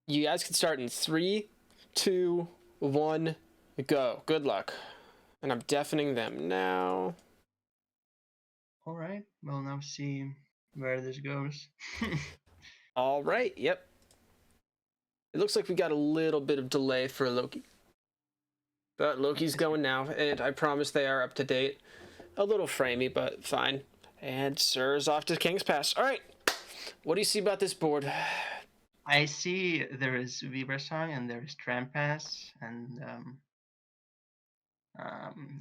You guys can start in 3, 2, 1, go. Good luck. And I'm deafening them now. All right, we'll now see where this goes. All right, yep. It looks like we got a little bit of delay for Loki. But Loki's going now, and I promise they are up to date. A little framey, but fine. And Sir's off to King's Pass. All right, what do you see about this board? I see there is Weaver Song and there is Trampass, and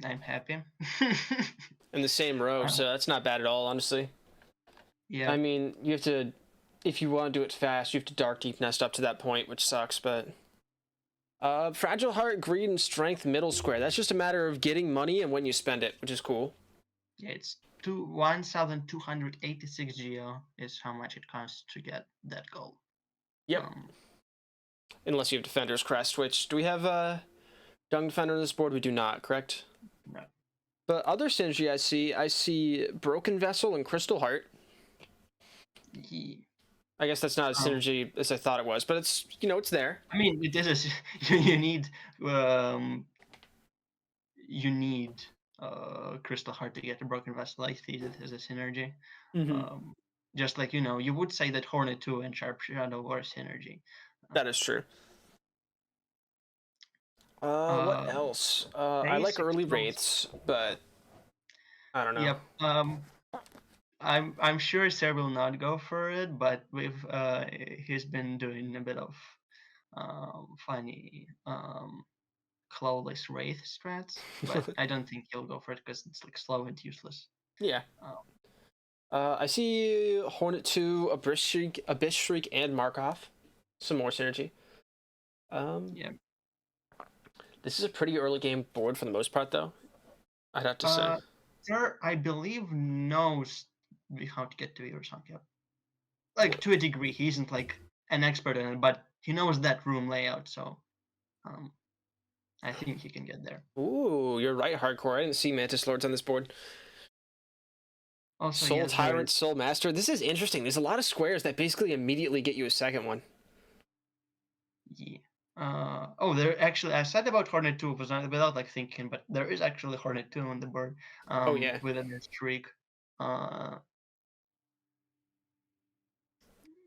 I'm happy. In the same row, so that's not bad at all, honestly. Yeah. I mean, you have to, if you want to do it fast, you have to Dark Deep Nest up to that point, which sucks, but... Fragile Heart, Greed, and Strength middle square. That's just a matter of getting money and when you spend it, which is cool. Yeah, it's 1,286 geo is how much it costs to get that gold. Yep. Unless you have Defender's Crest, which... Do we have Dung Defender on this board? We do not, correct? No. But other synergy I see Broken Vessel and Crystal Heart. Yeah. I guess that's not as synergy as I thought it was, but it's, you know, it's there. I mean, it is you need Crystal Heart to get a Broken Vessel. I see it as a synergy. Just like, you would say that Hornet 2 and Sharp Shadow are synergy. That is true. What else? I like early Wraiths, but I don't know. Yep. I'm sure Sir will not go for it, but he's been doing a bit of funny clawless Wraith strats, but I don't think he'll go for it because it's like slow and useless. Yeah. I see Hornet 2, Abyss Shriek, and Markov. Some more synergy. Yeah. This is a pretty early game board for the most part, though. I'd have to say. Sir, I believe, knows how to get to Weaver Song. Yep. Like, to a degree. He isn't like an expert in it, but he knows that room layout, so I think he can get there. Ooh, you're right, Hardcore. I didn't see Mantis Lords on this board. Also, Soul Tyrant, Soul Master. This is interesting. There's a lot of squares that basically immediately get you a second one. Yeah. There actually, I said about Hornet 2 was not without like thinking, but there is actually Hornet 2 on the board. Oh yeah. With a streak.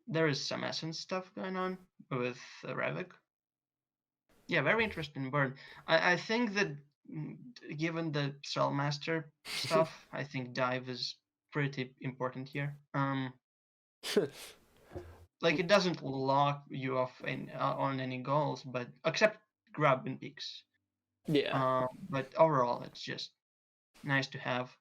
There is some Essence stuff going on with Ravik. Yeah, very interesting board. I think that given the Soul Master stuff, I think dive is pretty important here. Like, it doesn't lock you off on any goals, but except grab and peaks. Yeah. But overall, it's just nice to have.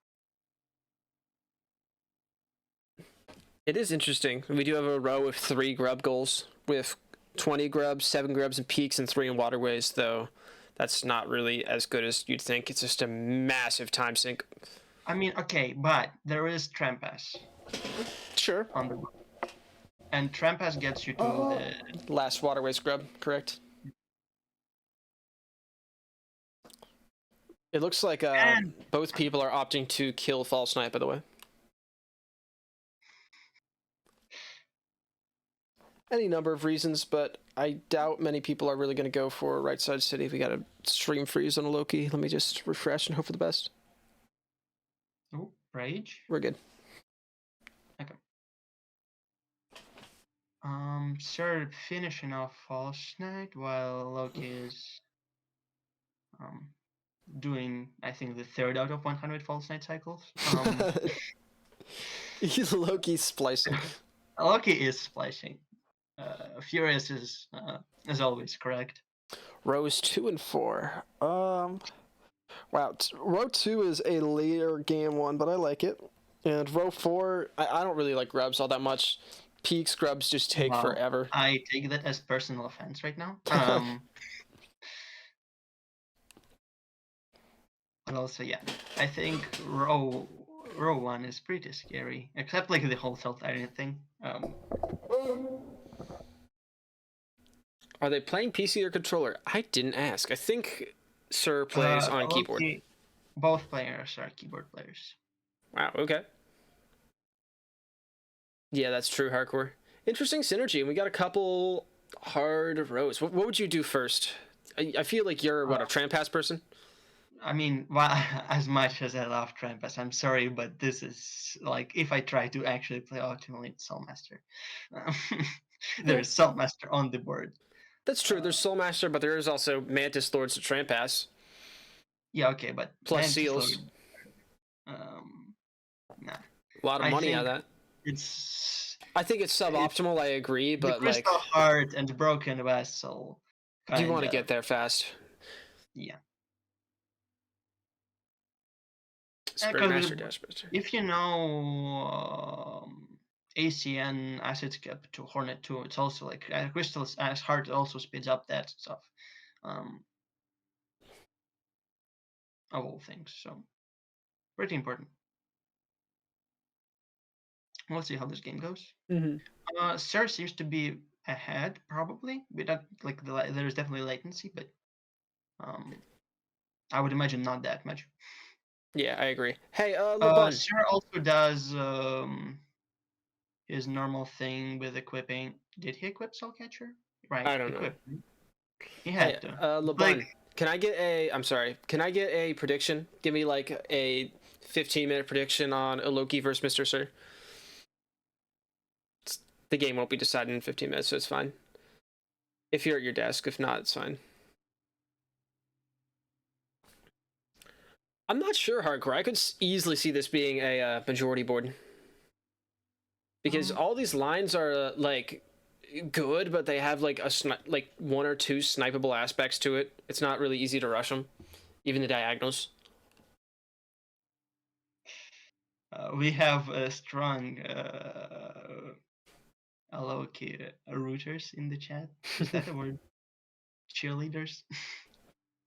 It is interesting. We do have a row of 3 grub goals with 20 grubs, 7 grubs and peaks, and 3 in waterways, though that's not really as good as you'd think. It's just a massive time sink. I mean, okay, but there is Trampass. Sure. On the and Trampass gets you to the last waterways grub, correct? It looks like both people are opting to kill False Knight, by the way. Any number of reasons, but I doubt many people are really going to go for Right Side City. We got a stream freeze on a Loki. Let me just refresh and hope for the best. Oh, Rage? We're good. Okay. Sir finishing off False Knight while Loki is doing, I think, the 3rd out of 100 False Knight cycles. Loki's splicing. Loki is splicing. Furious is, as always, correct. Rows 2 and 4. Wow, row 2 is a later game one, but I like it. And row 4, I don't really like grubs all that much. Peak scrubs just take forever. I take that as personal offense right now. But also, yeah, I think row 1 is pretty scary, except like the whole self-tyrant thing. Are they playing PC or controller? I didn't ask. I think Sir plays on keyboard. Both players are keyboard players. Wow, okay. Yeah, that's true, Hardcore. Interesting synergy. We got a couple hard roads. What would you do first? I feel like you're what, a tramp-pass person? I mean, well, as much as I love Trampus, I'm sorry, but this is like if I try to actually play optimally, it's Soulmaster. Um, Yeah, there's Soulmaster on the board. that's true. There's Soulmaster, but there is also Mantis Lords to tramp-pass. Yeah, okay, but Plus Mantis seals. Lord, um, nah. A lot of I money out think of that. it's I think it's suboptimal, I agree, the but like, Crystal Heart and the Broken Vessel, you want kind to get of. there fast. Yeah, Sprint because Master, Dash Master. if you know ACN Acid Skip to Hornet 2, it's also like Crystal's as Heart also speeds up that stuff. Um, of all things, so pretty important. We'll see how this game goes. Sir seems to be ahead, probably. Without like there's definitely latency, but um, I would imagine not that much. Yeah, I agree. Hey, LeBun. Sir also does his normal thing with equipping. Did he equip Soul Catcher? Right, I don't know. equip. He Hey, had to. Like, LeBun. Can I get a? I'm sorry. Can I get a prediction? Give me like a 15-minute prediction on Eloki versus MrSir. The game won't be decided in 15 minutes, so it's fine. If you're at your desk, if not, it's fine. I'm not sure, Hardcore. I could easily see this being a majority board because all these lines are like good, but they have like like one or two snipeable aspects to it. It's not really easy to rush them, even the diagonals. we have a strong Eloki rooters in the chat. Is that a word? Cheerleaders?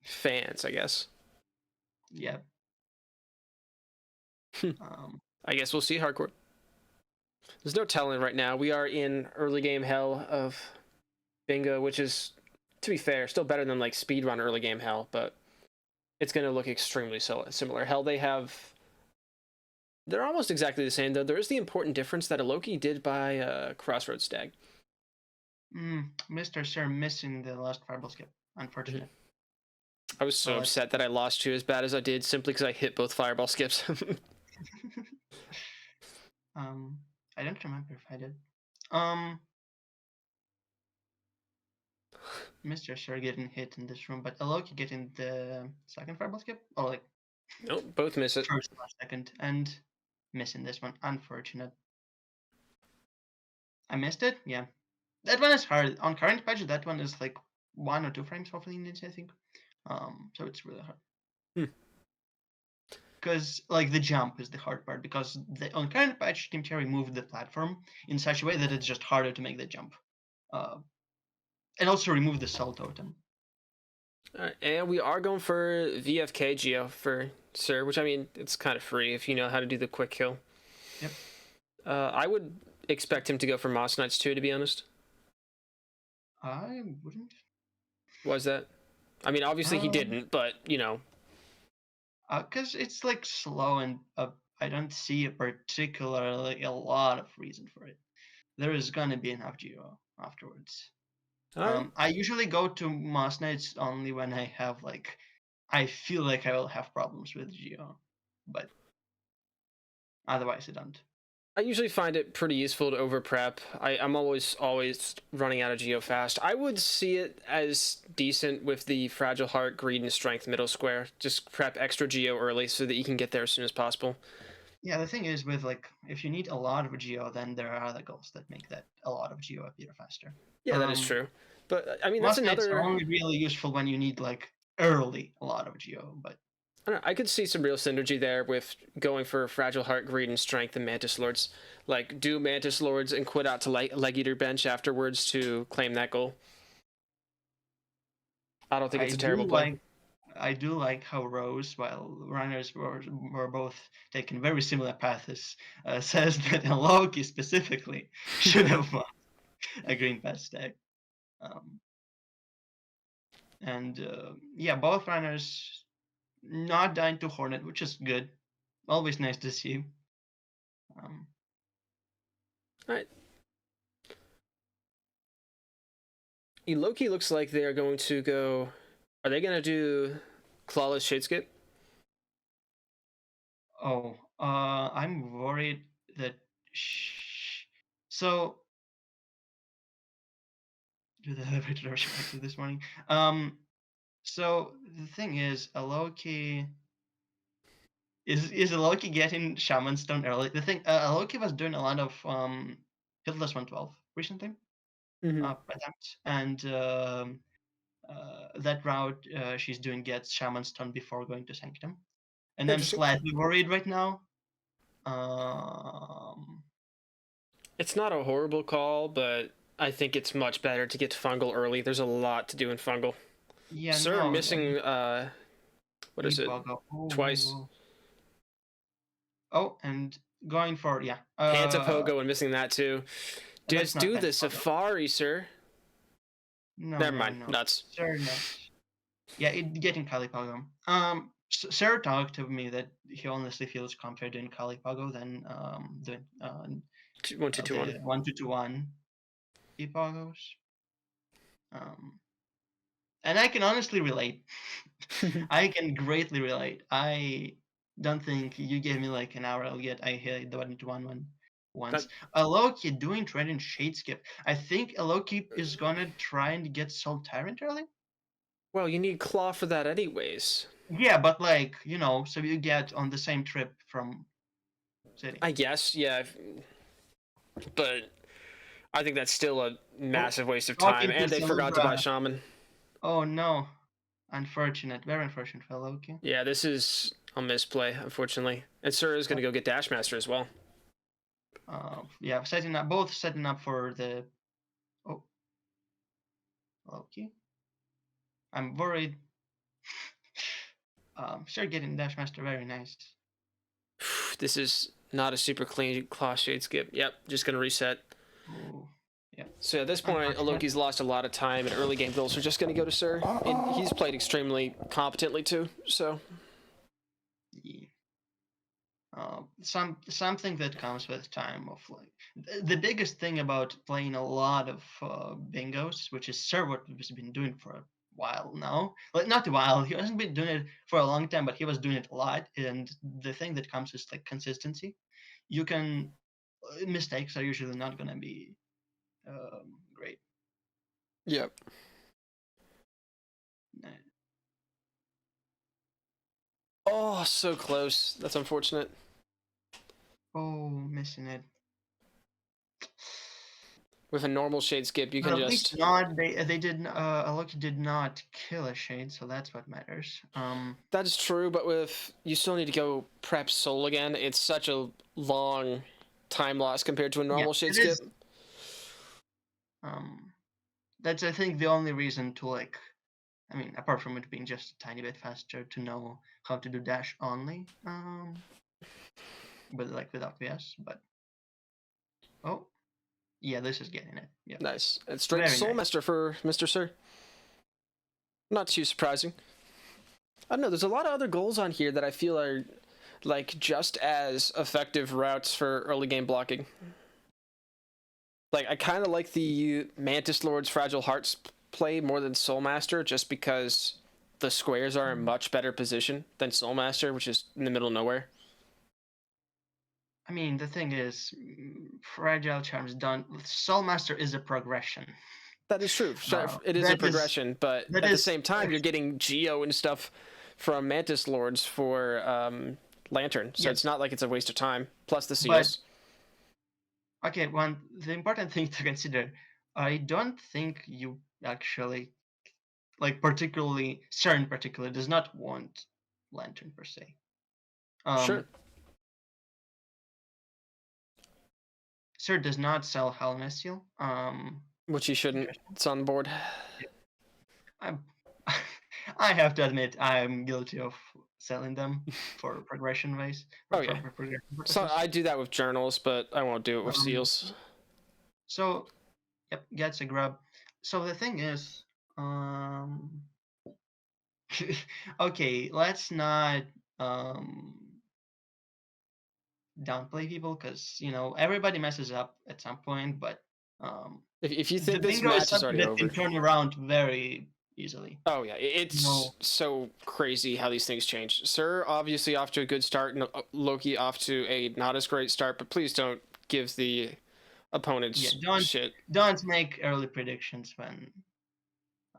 Fans, I guess. Yeah. I guess we'll see, Hardcore. There's no telling right now. We are in early game hell of bingo, which is, to be fair, still better than like speedrun early game hell, but it's going to look extremely similar. Hell, they're almost exactly the same, though. There is the important difference that Eloki did by Crossroads Stag. MrSir missing the last fireball skip. Unfortunate. I was so upset that I lost to as bad as I did simply because I hit both fireball skips. I don't remember if I did. MrSir getting hit in this room, but Eloki getting the second fireball skip? Oh, like nope, both miss it. first or second, and missing this one. Unfortunate. I missed it? Yeah. That one is hard. On current patch, that one is like 1 or 2 frames for needs, I think. So it's really hard. Because like the jump is the hard part, because on current patch, Team Cherry moved the platform in such a way that it's just harder to make the jump. And also remove the soul totem. Alright, and we are going for VFK Geo for Sir, which I mean, it's kind of free if you know how to do the quick kill. Yep. I would expect him to go for Moss Knights too, to be honest. I wouldn't. Was that? I mean, obviously he didn't, but you know. Because it's like slow and I don't see a lot of reason for it. There is gonna be enough geo afterwards. I usually go to Moss Knights only when I have like, I feel like I will have problems with geo, but otherwise I don't. I usually find it pretty useful to over prep. I'm always running out of geo fast. I would see it as decent with the Fragile Heart, Greed, and Strength middle square. Just prep extra geo early so that you can get there as soon as possible. Yeah, the thing is with like, if you need a lot of geo, then there are other goals that make that a lot of geo appear faster. Yeah, that is true. But I mean, that's It's another. only really useful when you need like early a lot of geo, but I don't know, I could see some real synergy there with going for Fragile Heart, Greed, and Strength and Mantis Lords. Like, do Mantis Lords and quit out to Leg Eater bench afterwards to claim that goal. I don't think it's a terrible play. I do like how Rose, while runners were both taking very similar paths, says that Eloki specifically should have won a green pass stack. Yeah, both runners not dying to Hornet, which is good. Always nice to see. All right. Eloki looks like they are going to go. Are they going to do Clawless Shadescape? Oh, I'm worried that. So, do the elevator rush active this morning? So the thing is, Eloki is Eloki getting Shaman Stone early? The thing, Eloki was doing a lot of Hitless 112 recently, Mm-hmm. attempts, and that route she's doing gets Shaman Stone before going to Sanctum, and I'm Interesting. slightly worried right now. Um, It's not a horrible call, but I think it's much better to get to Fungal early. There's a lot to do in Fungal. yeah, Sir no, missing, what is it? Ipago. Twice. Oh, and going for yeah. Pantapogo and missing that too. That's Just not do the Pentapogo. Safari, sir. No, Never no, mind. no. Nuts. Sir, no. Yeah, getting Kalipago. Sir talked to me that he honestly feels comfortable doing Kalipago than doing 1 2 2 1. the 1 2 2 1 Ipagos. Um, and I can honestly relate. I can greatly relate. I don't think you gave me like an hour. I hit the 1 2 1 1 once. That, Eloki doing trade in Shadeskip. I think Eloki is gonna try and get Soul Tyrant early. well, you need Claw for that anyways. Yeah, but like, so you get on the same trip from city. I guess, yeah. But I think that's still a Oh, massive waste of time. talking to And they forgot to buy Silva. Shaman. Oh no. Unfortunate. Very unfortunate for Loki. Yeah, this is a misplay, unfortunately. And Sir is going to go get Dashmaster as well. Yeah, setting up for the oh Loki. I'm worried. Sure getting Dashmaster very nice. This is not a super clean Claw Shade skip. Yep, just going to reset. Oh, yeah. So at this point, Unfortunate. Loki's lost a lot of time, and early game builds are just going to go to Sir. And he's played extremely competently too, so. Yeah. Something that comes with time of like the biggest thing about playing a lot of bingos, which is Sir what has been doing for a while now. Like not a while, he hasn't been doing it for a long time, but he was doing it a lot. And the thing that comes is like consistency. You can mistakes are usually not gonna be great. Yep. Oh, so close. That's unfortunate. Oh, missing it. With a normal Shade skip, you But can at least just. not they did Loki did not kill a shade, so that's what matters. That is true, but with you still need to go prep Soul again. It's such a long time loss compared to a normal Shade it skip. is. That's I think the only reason to like. I mean, apart from it being just a tiny bit faster to know how to do dash only. But like without VS, but oh, yeah, this is getting it. Yeah, Nice. And straight very Soul nice. Master for MrSir. Not too surprising. I don't know. There's a lot of other goals on here that I feel are like just as effective routes for early game blocking. Like I kind of like the Mantis Lord's Fragile Hearts play more than Soul Master, just because the squares are in much better position than Soul Master, which is in the middle of nowhere. I mean, the thing is, Fragile Charms done. Soul Master is a progression. That is true. It is a That is progression, but that at the is same time, you're getting Geo and stuff from Mantis Lords for Lantern, so yes, it's not like it's a waste of time. Plus the but seals. okay. The important thing to consider, I don't think you actually like particularly CERN particularly does not want Lantern per se. Sure. Sir does not sell Helmet Seal. Which you shouldn't. It's on the board. I'm, I have to admit I'm guilty of selling them for progression ways. Oh yeah. For progression So purposes. I do that with journals, but I won't do it with Um, seals. so yep, gets a grub. So the thing is, okay, let's not downplay people because everybody messes up at some point, but If you The think this bingo is match is something already that can over. turn around very easily. Oh yeah, it's No. so crazy how these things change. Sir, obviously off to a good start, and Loki off to a not as great start. But please don't give the opponents Yeah, shit. don't make early predictions when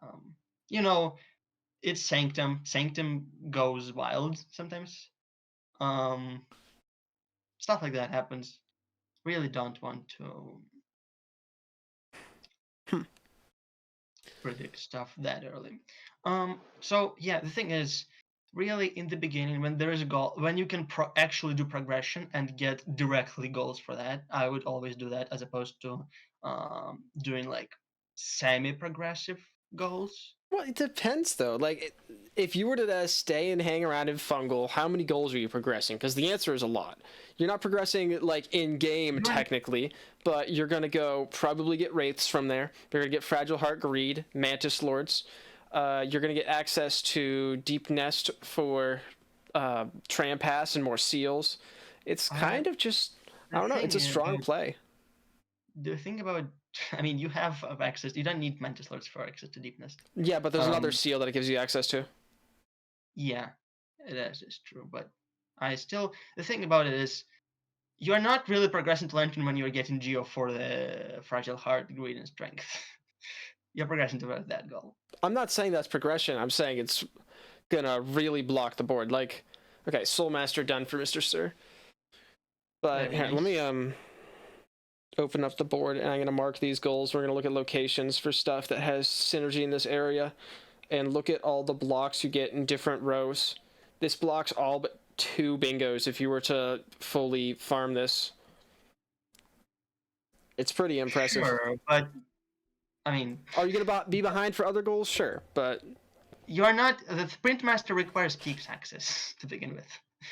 um, you know it's Sanctum. Sanctum goes wild sometimes. Um, Stuff like that happens. Really don't want to Hmm. predict stuff that early. So yeah, the thing is, really in the beginning, when there is a goal, when you can actually do progression and get directly goals for that, I would always do that as opposed to doing like semi-progressive goals. Well, it depends though. Like, if you were to stay and hang around in Fungal, how many goals are you progressing? Because the answer is a lot. You're not progressing like in game You're- technically, but you're gonna go probably get wraiths from there. You're gonna get Fragile Heart Greed, Mantis Lords. You're gonna get access to Deep Nest for Trampass and more seals. It's kind of just, I The don't know. It's thing a strong is, play. the thing about, I mean, you have access. You don't need Mantis Lords for access to Deepness. Yeah, but there's another seal that it gives you access to. Yeah, that is true. But I still, the thing about it is, you're not really progressing to Lantern when you're getting Geo for the Fragile Heart, Greed, and Strength. You're progressing towards that goal. I'm not saying that's progression. I'm saying it's gonna really block the board. Like, okay, Soul Master done for MrSir. But Very here, let nice. me open up the board, and I'm gonna mark these goals. We're gonna look at locations for stuff that has synergy in this area, and look at all the blocks you get in different rows. This blocks all but 2 bingos if you were to fully farm this. It's pretty impressive. Sure, but I mean, Are you gonna be behind for other goals? Sure, but you're not. The Sprint Master requires peaks access to begin with.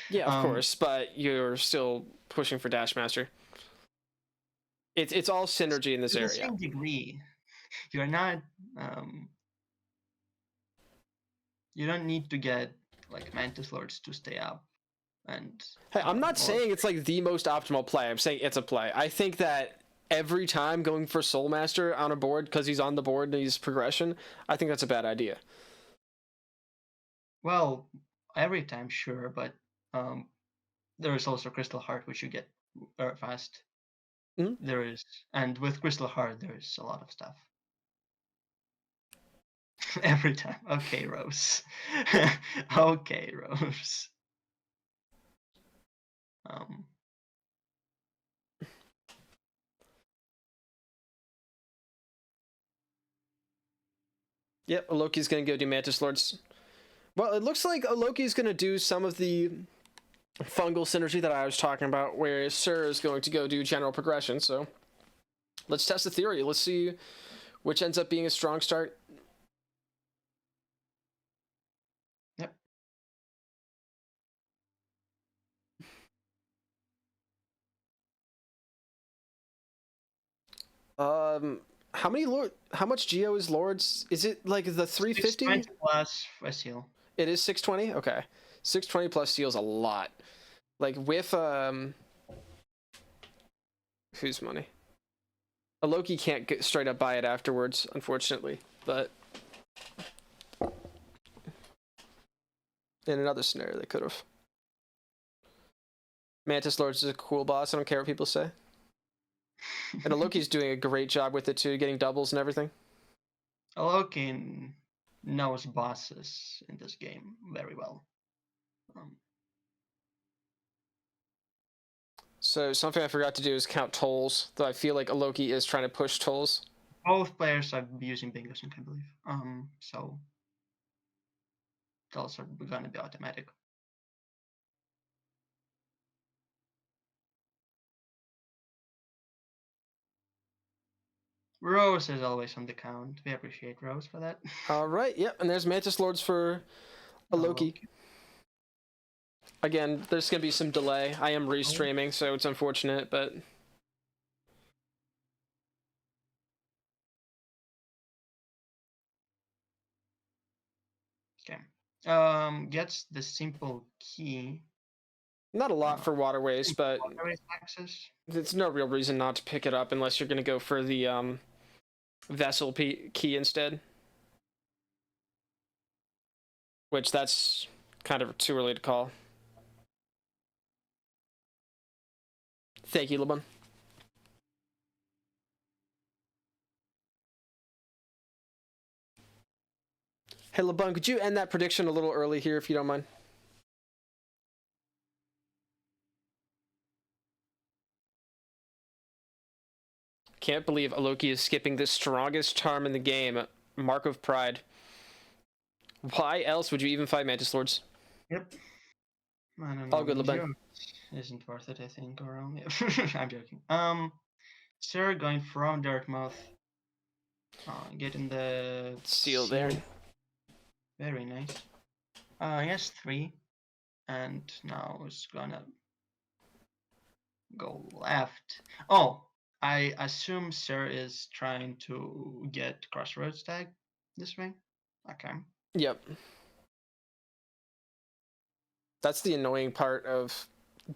yeah, of course. But you're still pushing for Dash Master. It's all synergy in this To the area. same degree, you're not. Um, you don't need to get like Mantis Lords to stay up, and Hey, I'm not or saying it's like the most optimal play. I'm saying it's a play. I think that every time going for Soul Master on a board because he's on the board and he's progression, I think that's a bad idea. well, every time, sure, but um, there is also Crystal Heart, which you get fast. Mhm. There is, and with Crystal Heart, there is a lot of stuff. Every time. Okay, Rose. Okay, Rose. Um, Yep, Eloki's gonna go do Mantis Lords. Well, it looks like Eloki's gonna do some of the fungal synergy that I was talking about, whereas Sir is going to go do general progression. So let's test the theory. Let's see which ends up being a strong start. yep. How many lord? How much Geo is Lords? Is it like the 350? 620 plus a seal. It is 620. Okay, 620 plus seals a lot. Like with whose money? A Loki can't get straight up buy it afterwards, unfortunately. But in another scenario, they could have. Mantis Lords is a cool boss. I don't care what people say. And Loki's doing a great job with it too, getting doubles and everything. Eloki knows bosses in this game very well. So something I forgot to do is count tolls, though I feel like Loki is trying to push tolls. Both players are using bingo sync, I believe. So those are gonna be automatic. Rose is always on the count. We appreciate Rose for that. All right, yep, and there's Mantis Lords for a Loki. Again, there's gonna be some delay. I am restreaming, so it's unfortunate, but Okay. Gets the simple key. not a lot for waterways, but Waterways access. There's no real reason not to pick it up unless you're going to go for the vessel key instead. Which that's kind of too early to call. Thank you, LeBun. Hey, LeBun, could you end that prediction a little early here if you don't mind? Can't believe Eloki is skipping the strongest charm in the game, Mark of Pride. Why else would you even fight Mantis Lords? Yep. I don't know. All good, LeBun. Isn't worth it, I think, or I'm joking. Sir going from Dartmouth. Getting the Seal there. Very nice. Yes, 3. And now it's gonna go left. Oh, I assume Sir is trying to get Crossroads tag this way. Okay. Yep. That's the annoying part of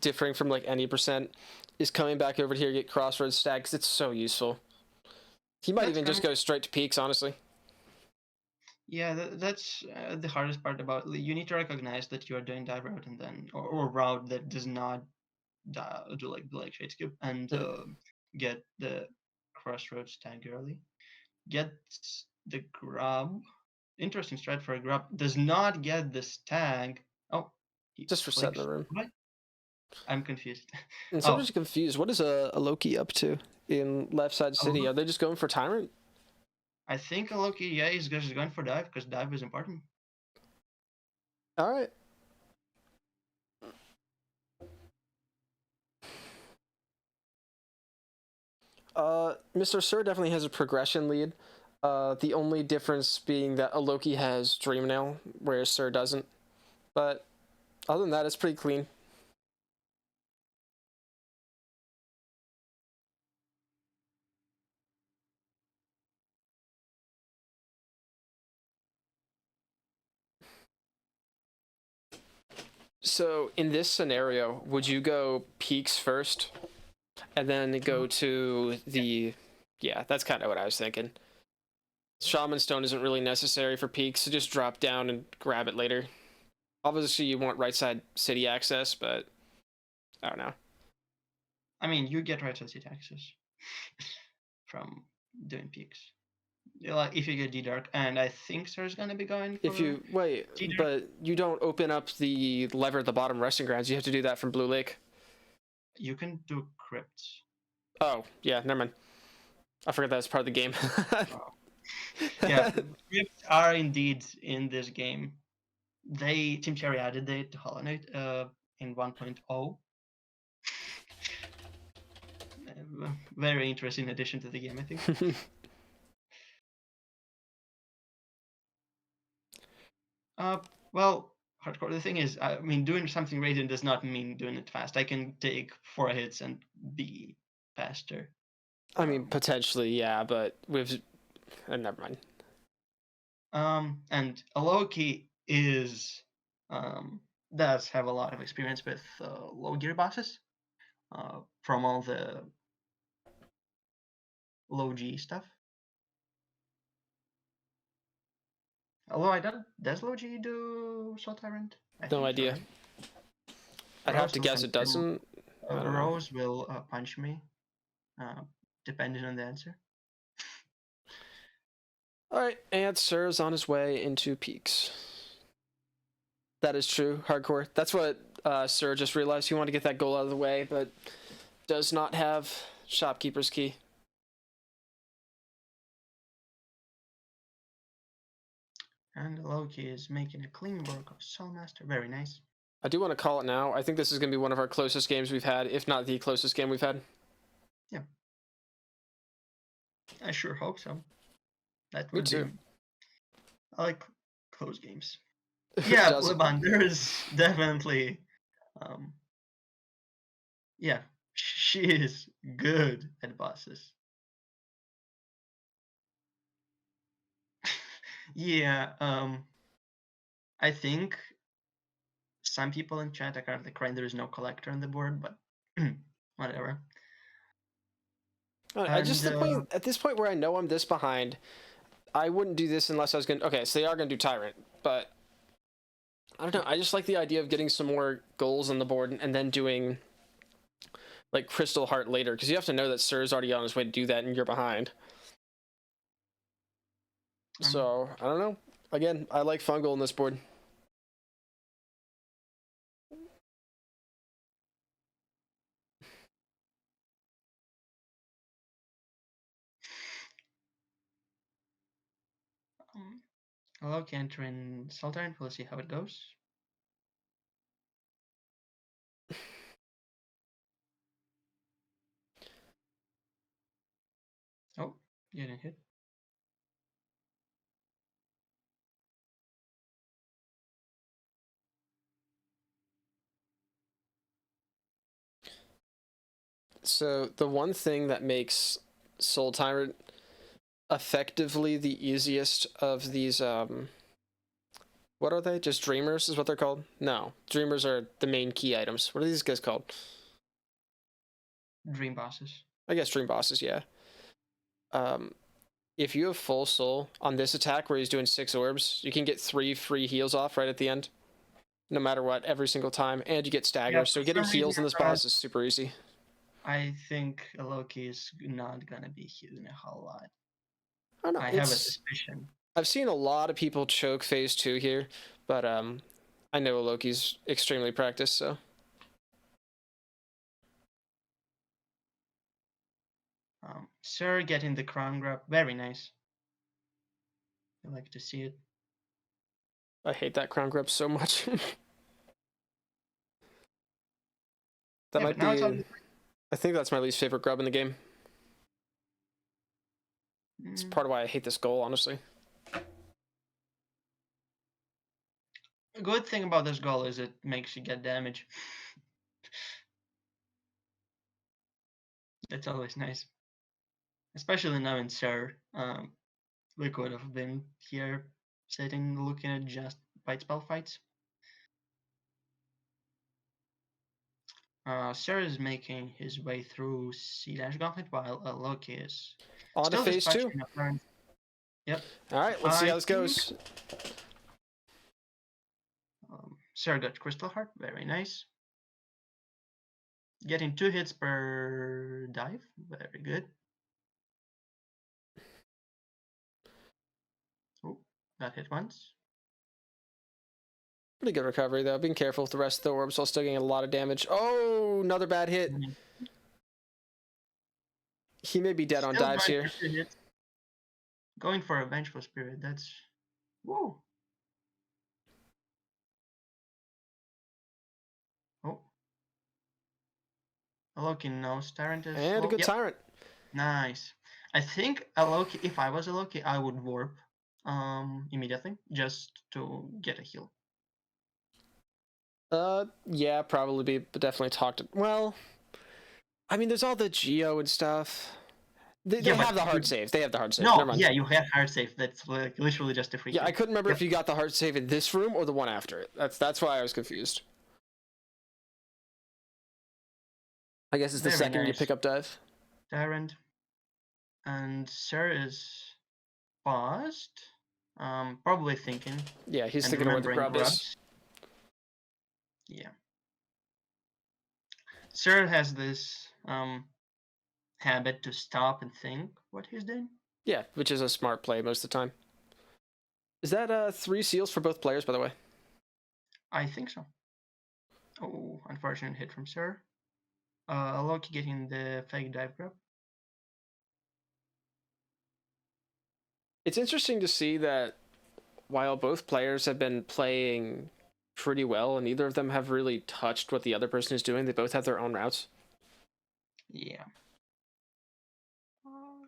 differing from like any percent, is coming back over here to get Crossroads tag because it's so useful. He might even just go straight to peaks, honestly. Yeah, that's the hardest part about. You need to recognize that you are doing dive route and then or route that does not do like shade skip and get the Crossroads tag early. Get the grub. Interesting strat for a grub. Does not get this tag. Oh, Just reset the room. What? I'm confused. And so just confused. What is a Loki up to in left side city? Are they just going for Tyrant? I think Eloki, yeah, he's just going for dive because dive is important. All right. MrSir definitely has a progression lead. The only difference being that Eloki has Dream Nail, whereas Sir doesn't. But other than that, it's pretty clean. So in this scenario, would you go peaks first and then go to the... Yeah, that's kind of what I was thinking. Shaman Stone isn't really necessary for peaks, so just drop down and grab it later. Obviously, you want right side city access, but I don't know. I mean, you get right side city access from doing peaks. Like if you get D-Dark, and I think Sir's gonna be going for if you wait, D-Dark. But you don't open up the lever at the bottom resting grounds. You have to do that from Blue Lake. You can do crypts. Oh yeah, never mind. I forgot that's part of the game. Yeah, crypts are indeed in this game. Team Cherry added it to Hollow Knight in 1.0. Very interesting addition to the game, I think. Well, hardcore. The thing is, I mean, doing something radiant does not mean doing it fast. I can take 4 hits and be faster. I mean, potentially, yeah, but with never mind. And Eloki is does have a lot of experience with low gear bosses from all the low G stuff. Although I don't, does low G do Soul Tyrant? No idea. So, right? I'd have to guess it doesn't. Rose will punch me, depending on the answer. Alright, and Sir's on his way into peaks. That is true, hardcore. That's what Sir just realized. He wanted to get that goal out of the way, but does not have Shopkeeper's Key. And Loki is making a clean work of Soulmaster. Very nice. I do want to call it now. I think this is going to be one of our closest games we've had, if not the closest game we've had. Yeah. I sure hope so. That would Me too. I like close games. Yeah, Liban, there is definitely... yeah, she is good at bosses. Yeah, I think some people in chat are currently crying there is no collector on the board, but whatever. I just And think at this point where I know I'm this behind, I wouldn't do this unless I was gonna. Okay, so they are gonna do Tyrant, but I don't know. I just like the idea of getting some more goals on the board and then doing like Crystal Heart later, because you have to know that Sir's already on his way to do that and you're behind. So I don't know. Again, I like Fungal in this board. Eloki entering Sultan. We'll see how it goes. Oh, you didn't hit. So the one thing that makes Soul Tyrant effectively the easiest of these what are they? Just Dreamers is what they're called? No. Dreamers are the main key items. What are these guys called? Dream bosses. I guess Dream Bosses, yeah. If you have full soul on this attack where he's doing 6 orbs, you can get 3 free heals off right at the end. No matter what, every single time. And you get stagger. Yeah, so for getting some heals reason, in this boss is super easy. I think Eloki is not gonna be healing a whole lot. I don't know. I have a suspicion. I've seen a lot of people choke phase 2 here, but I know Loki's extremely practiced, so. Sir getting the crown grab, very nice. I like to see it. I hate that crown grab so much. That might be. I think that's my least favorite grub in the game. It's part of why I hate this goal, honestly. A good thing about this goal is it makes you get damage. That's always nice. Especially now in Sir. We could have been here sitting looking at just bite spell fights. Sir is making his way through C-Gauntlet while Loki is on to phase 2. Yep. Alright, let's see how this goes. Sir got Crystal Heart, very nice. Getting 2 hits per dive, very good. Oh, got hit once. Pretty good recovery, though. Being careful with the rest of the orbs while still getting a lot of damage. Oh, another bad hit. He may be dead on dives here. Going for a Vengeful Spirit, that's... Whoa! Oh. Eloki knows Tyrant is... And a good Tyrant. Nice. I think Eloki, if I was Eloki, I would warp immediately, just to get a heal. Yeah, probably be, but definitely talk to... Well, I mean, there's all the Geo and stuff. They have the hard save. They have the hard save. No, yeah, you have hard save. That's like literally just a free Yeah, kill. I couldn't remember if you got the hard save in this room or the one after it. That's why I was confused. I guess it's the second you pick up dive. Tyrant. And Sir is paused. Probably thinking. Yeah, he's thinking of where the grub is. Yeah. Sir has this habit to stop and think what he's doing. Yeah, which is a smart play most of the time. Is that 3 seals for both players, by the way? I think so. Oh, unfortunate hit from Sir. Loki getting the fake dive grab. It's interesting to see that while both players have been playing pretty well and neither of them have really touched what the other person is doing, they both have their own routes. Yeah.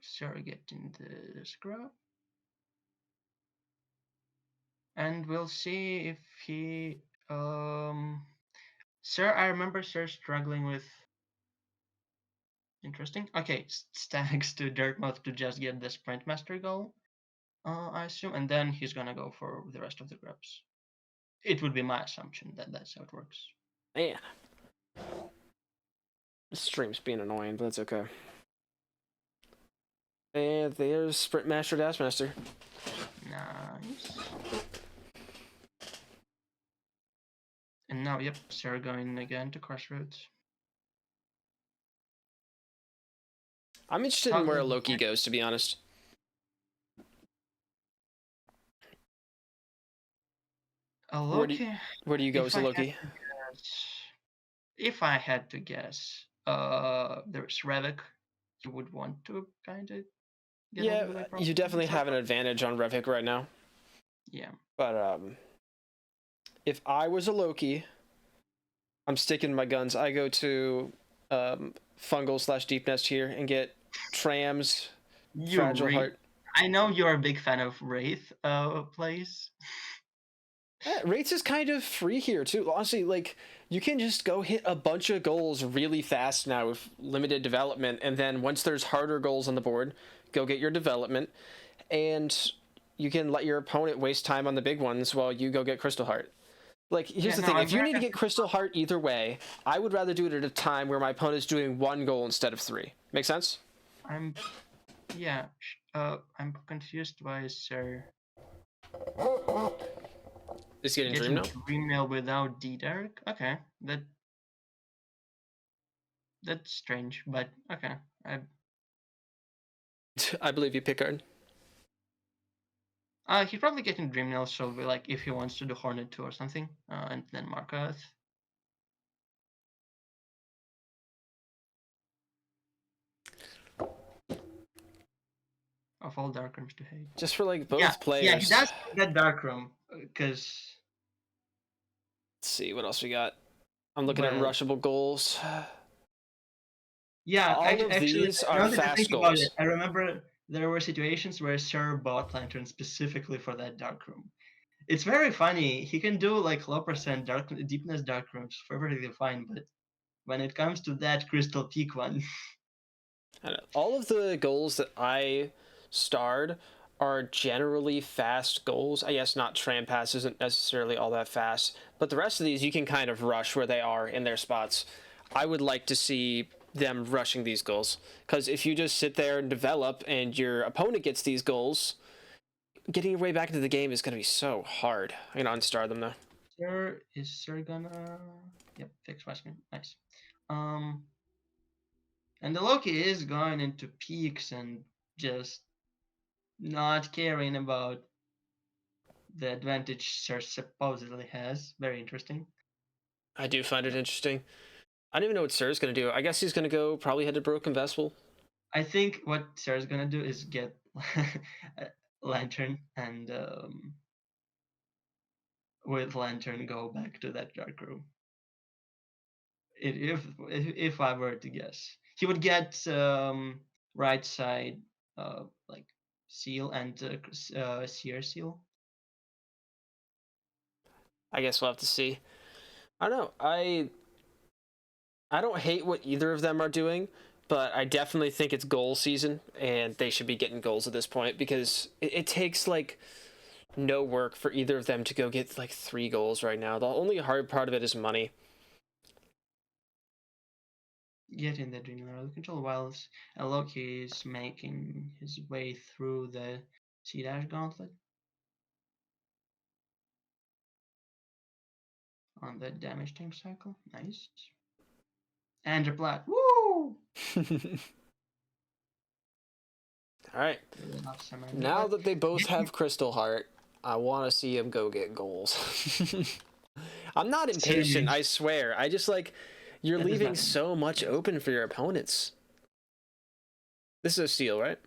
Sir getting the scrub. And we'll see if he... Sir, I remember Sir struggling with... Interesting. Okay, stacks to Dirtmouth to just get the Sprint Master goal, I assume, and then he's gonna go for the rest of the grubs. It would be my assumption that that's how it works. Man. This stream's being annoying, but that's okay. And there's Sprint Master Dash Master. Nice. And now, yep, Sarah going again to Crossroads. I'm interested in where Eloki goes, to be honest. Eloki. Where do you go as Eloki? If I had to guess, there's Revik. You would want to kind of get out of the way. You definitely have an advantage on Revik right now. Yeah. But if I was Eloki, I'm sticking to my guns. I go to Fungal / Deep Nest here and get Trams, Fragile Heart. I know you're a big fan of Wraith plays. Wraiths is kind of free here too. Honestly, like, you can just go hit a bunch of goals really fast now with limited development, and then once there's harder goals on the board, go get your development, and you can let your opponent waste time on the big ones while you go get Crystal Heart. Like, here's the thing, if you need to get Crystal Heart either way, I would rather do it at a time where my opponent's doing 1 goal instead of 3. Make sense? I'm confused by Sir. Is getting Dream Nail? Dream Nail without D-Dark? Okay, that's strange, but okay. I believe you, Picard. He's probably getting Dream Nail, so like if he wants to do Hornet 2 or something, and then Markarth. Of all Dark Rooms to hate. Just for like both players. Yeah, he does that Dark Room, because... Let's see, what else we got? I'm looking at rushable goals. Yeah, all of these are fast goals. I remember there were situations where Sir bought Lantern specifically for that Dark Room. It's very funny. He can do like low percent deepness Dark Rooms perfectly fine, but when it comes to that Crystal Peak one... I know. All of the goals that I starred are generally fast goals. I guess not Tram Pass isn't necessarily all that fast, but the rest of these you can kind of rush where they are in their spots. I would like to see them rushing these goals, because if you just sit there and develop and your opponent gets these goals, getting your way back into the game is going to be so hard. I'm going to unstar them though. Is Sir gonna... Yep, fix Westman. Nice. And the Loki is going into peaks and just not caring about the advantage Sir supposedly has. Very interesting. I do find it interesting. I don't even know what Sir's going to do. I guess he's going to go probably head to Broken Vessel. I think what Sir's going to do is get Lantern and with Lantern go back to that Dark Room. If I were to guess, he would get right side like Seal and Seer Seal. I guess we'll have to see. I don't know. I don't hate what either of them are doing, but I definitely think it's goal season, and they should be getting goals at this point, because it takes like no work for either of them to go get like 3 goals right now. The only hard part of it is money. Get in the Dream Lord control whilst Eloki is making his way through the C-Dash Gauntlet on the damage tank cycle. Nice. And Plat. Woo! Alright. Now that they both have Crystal Heart, I want to see them go get goals. I'm not impatient, I swear. I just like... You're leaving so much open for your opponents. This is a seal, right?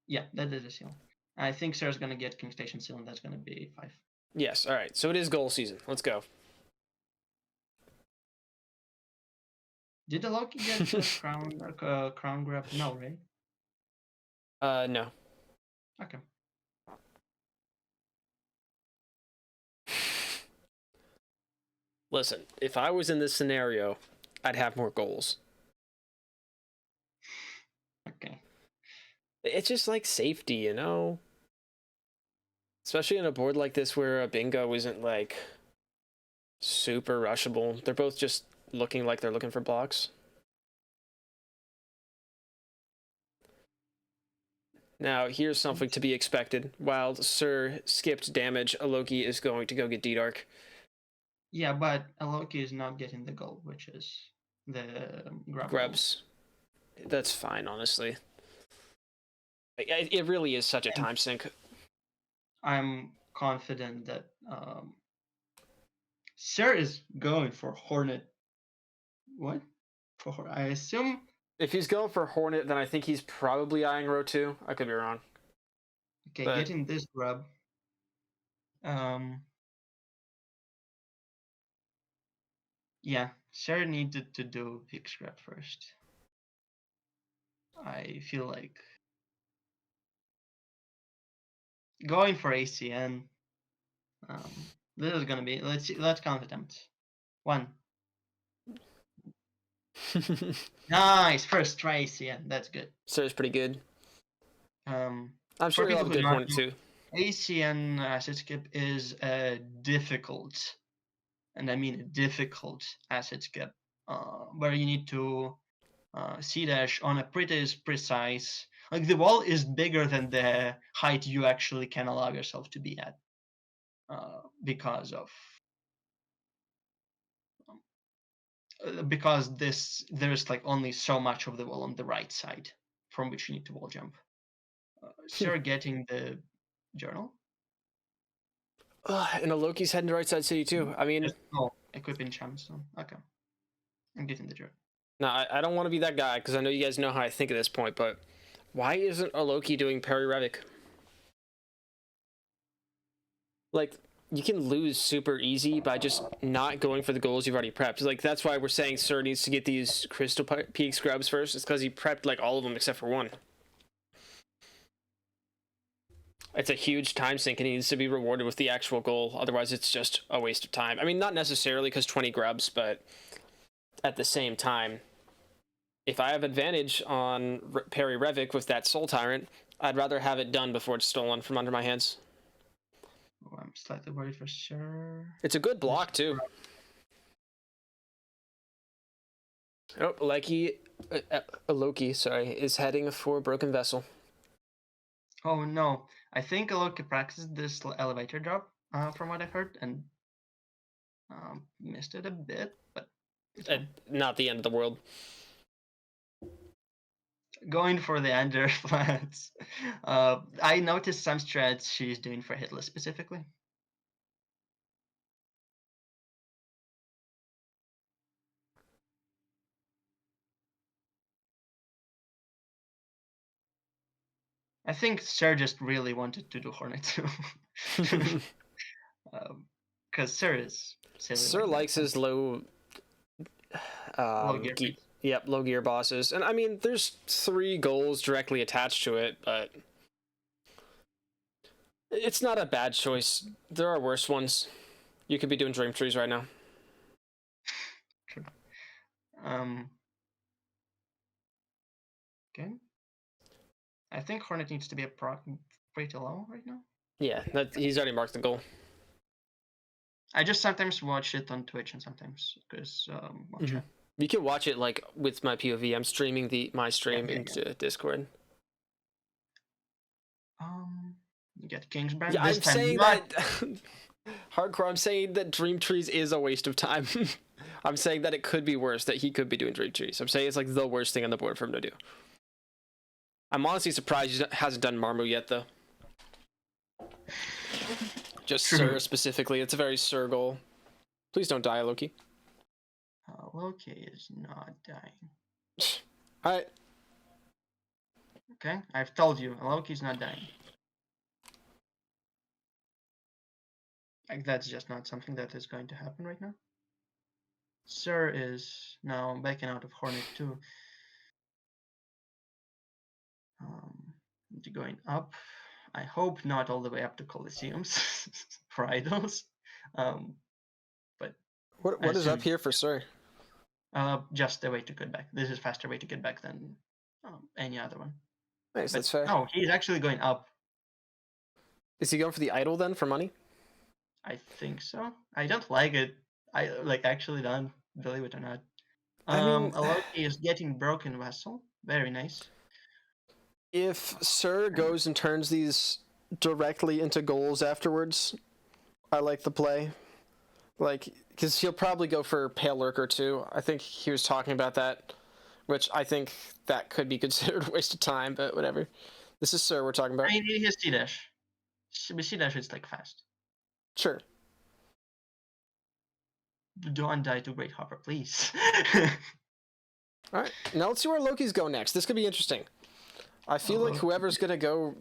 Yeah, that is a seal. I think Sarah's going to get King Station seal, and that's going to be 5. Yes, all right. So it is goal season. Let's go. Did the Loki get the crown grab? No, right? No. Okay. Listen, if I was in this scenario, I'd have more goals. Okay. It's just like safety, you know? Especially on a board like this where a bingo isn't like super rushable. They're both just looking like they're looking for blocks. Now, here's something to be expected. While Sir skipped damage, Eloki is going to go get D-Dark. Yeah, but Eloki is not getting the gold, which is the grub gold. Grubs. That's fine, honestly. It really is such a time sink. I'm confident that Sir is going for Hornet. What? I assume. If he's going for Hornet, then I think he's probably eyeing row 2. I could be wrong. Okay, But getting this grub. Yeah, Sir needed to do Higgs grab first. I feel like going for ACN. This is gonna be. Let's see. Let's count attempts. 1. Nice, first try ACN. That's good. Sir's pretty good. I'm sure he'll have a good Hornet too. ACN asset skip is a difficult, and I mean a difficult asset skip, where you need to C-dash on a pretty precise. Like the wall is bigger than the height you actually can allow yourself to be at, because there's like only so much of the wall on the right side from which you need to wall jump. Sir getting the journal. And Eloki's heading to right side city too. I mean, equipping Chamstone. Okay, I'm getting the journal. No, I don't want to be that guy because I know you guys know how I think at this point. But why isn't Eloki doing Parry Revik? Like, you can lose super easy by just not going for the goals you've already prepped. Like, that's why we're saying Sir needs to get these Crystal Peak scrubs first. It's because he prepped like all of them except for one. It's a huge time sink and he needs to be rewarded with the actual goal. Otherwise, it's just a waste of time. I mean, not necessarily because 20 grubs, but at the same time, if I have advantage on Parry Revik with that Soul Tyrant, I'd rather have it done before it's stolen from under my hands. Oh, I'm slightly worried for sure. It's a good block, too. Oh, Eloki, is heading for Broken Vessel. Oh, no. I think Eloki practiced this elevator drop, from what I heard, and missed it a bit, but not the end of the world. Going for the under flats. I noticed some strats she's doing for hitless specifically. I think Sir just really wanted to do Hornet too. Because Sir is silly. Sir likes his low gear. Yep, low gear bosses. And I mean, there's 3 goals directly attached to it, but it's not a bad choice. There are worse ones. You could be doing Dream Trees right now. True. Okay. I think Hornet needs to be pretty low right now. Yeah, he's already marked the goal. I just sometimes watch it on Twitch and sometimes because You can watch it like with my POV. I'm streaming my stream into Discord. You get Kingsbrand. Yeah, I'm saying that hardcore. I'm saying that Dream Trees is a waste of time. I'm saying that it could be worse. That he could be doing Dream Trees. I'm saying it's like the worst thing on the board for him to do. I'm honestly surprised he hasn't done Marmu yet, though. Just Sir specifically. It's a very Sir goal. Please don't die, Loki. Loki is not dying. Alright. Okay, I've told you, Loki's not dying. Like, that's just not something that is going to happen right now. Sir is now backing out of Hornet too. Going up. I hope not all the way up to Colosseums for idols. But what is up here for Sir? Just a way to get back. This is faster way to get back than any other one. Nice, that's fair. No, he's actually going up. Is he going for the idol then for money? I think so. I don't like it. I actually don't, believe it or not. Eloki is getting Broken Vessel. Very nice. If Sir goes and turns these directly into goals afterwards, I like the play. Like, because he'll probably go for Pale Lurker too. I think he was talking about that, which I think that could be considered a waste of time, but whatever. This is Sir we're talking about. I mean, he has C-dash. With C-dash, it's like fast. Sure. Don't die to Great Hopper, please. Alright, now let's see where Loki's go next. This could be interesting. I feel like whoever's gonna go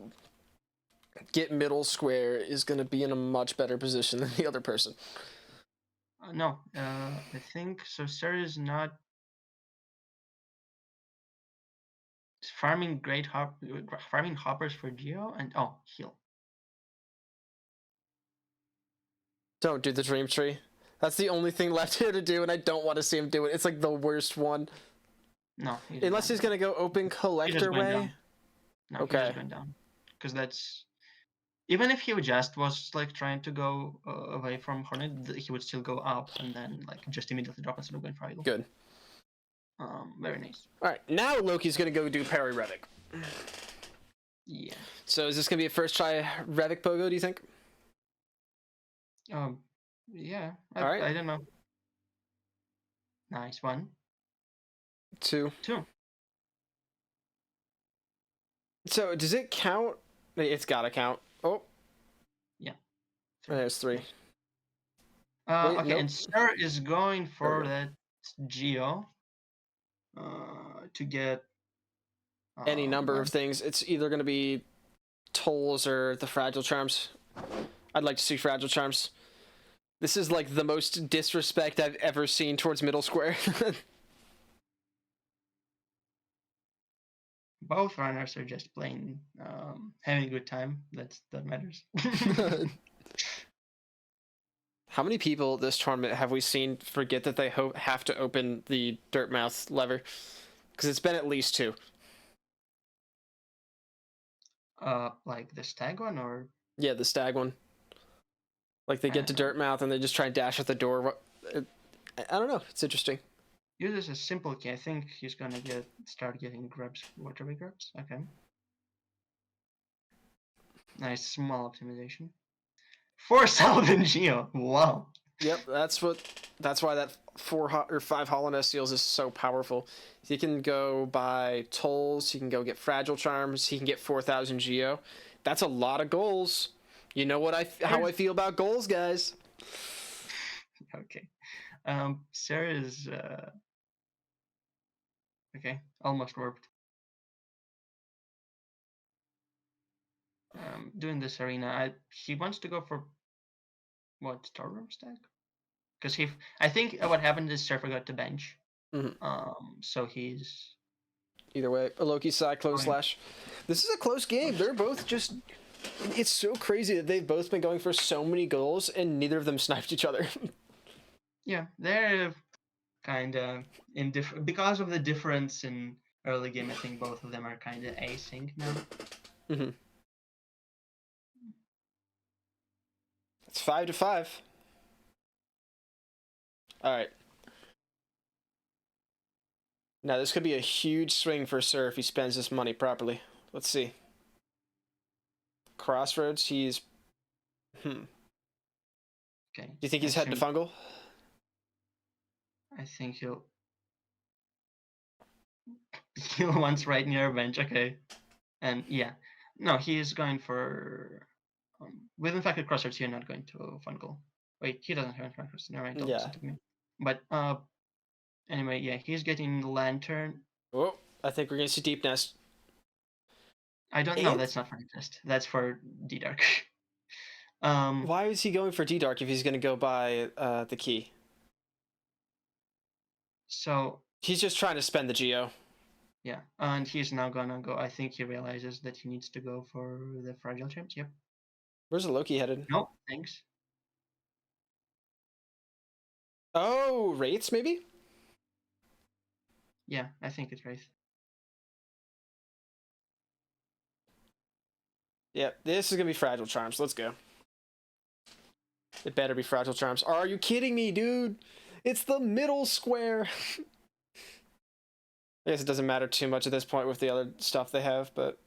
get middle square is gonna be in a much better position than the other person. No, I think so. Sir is not farming farming hoppers for Geo and heal. Don't do the dream tree. That's the only thing left here to do, and I don't want to see him do it. It's like the worst one. No, unless he's gonna go open collector way. Down. No, okay. He's just going down because that's even if he just was like trying to go away from Hornet, he would still go up and then like just immediately drop instead of going for idle. Good. Very nice. All right, now Loki's gonna go do parry Revik. Yeah. So is this gonna be a first try Revik Pogo? Do you think? Yeah. All right. I don't know. Nice one. Two. So does it count? It's gotta count. Oh. Yeah. There's three. Okay, nope. And Sir is going for that Geo to get any number of things. It's either going to be tolls or the fragile charms. I'd like to see fragile charms. This is like the most disrespect I've ever seen towards middle square. Both runners are just playing, having a good time. That matters. How many people this tournament have we seen forget that they have to open the Dirtmouth lever? Because it's been at least two. Like the stag one, or yeah, the stag one. Like they get to Dirtmouth and they just try and dash at the door. I don't know. It's interesting. Uses a simple key. I think he's gonna start getting grabs, waterway grabs. Okay. Nice small optimization. 4,000 Geo. Wow. Yep, that's why that 4 or 5 Hollowness seals is so powerful. He can go buy tolls. He can go get fragile charms. He can get 4,000 Geo. That's a lot of goals. You know how I feel about goals, guys. Okay. Sarah is okay. Almost warped. Doing this arena, he wants to go for what, Storeroom stack? Because I think what happened is Sir forgot to bench. So he's either way. Eloki Cyclone Slash. This is a close game. They're both just. It's so crazy that they've both been going for so many goals and neither of them sniped each other. Yeah, they're kind of because of the difference in early game. I think both of them are kind of async now. It's 5-5. All right. Now this could be a huge swing for Sir if he spends his money properly. Let's see. Crossroads, he's... Okay. Do you think he's heading to Fungal? I think he'll once right near bench. Okay. And yeah. No, he is going for... with infected crossroads, you're not going to Fungal. Wait, he doesn't have infected crossroads. Never mind, don't listen to me. But anyway, yeah, he's getting Lantern. Oh, I think we're going to see Deep Nest. I don't know. That's not for Nest. That's for D-Dark. Why is he going for D-Dark if he's going to go buy the key? So... he's just trying to spend the Geo. Yeah, and he's now gonna go... I think he realizes that he needs to go for the Fragile Charms. Yep. Where's the Loki headed? No, thanks. Oh, Wraiths maybe? Yeah, I think it's Wraith. Yeah, this is going to be Fragile Charms. Let's go. It better be Fragile Charms. Are you kidding me, dude? It's the middle square. I guess it doesn't matter too much at this point with the other stuff they have, but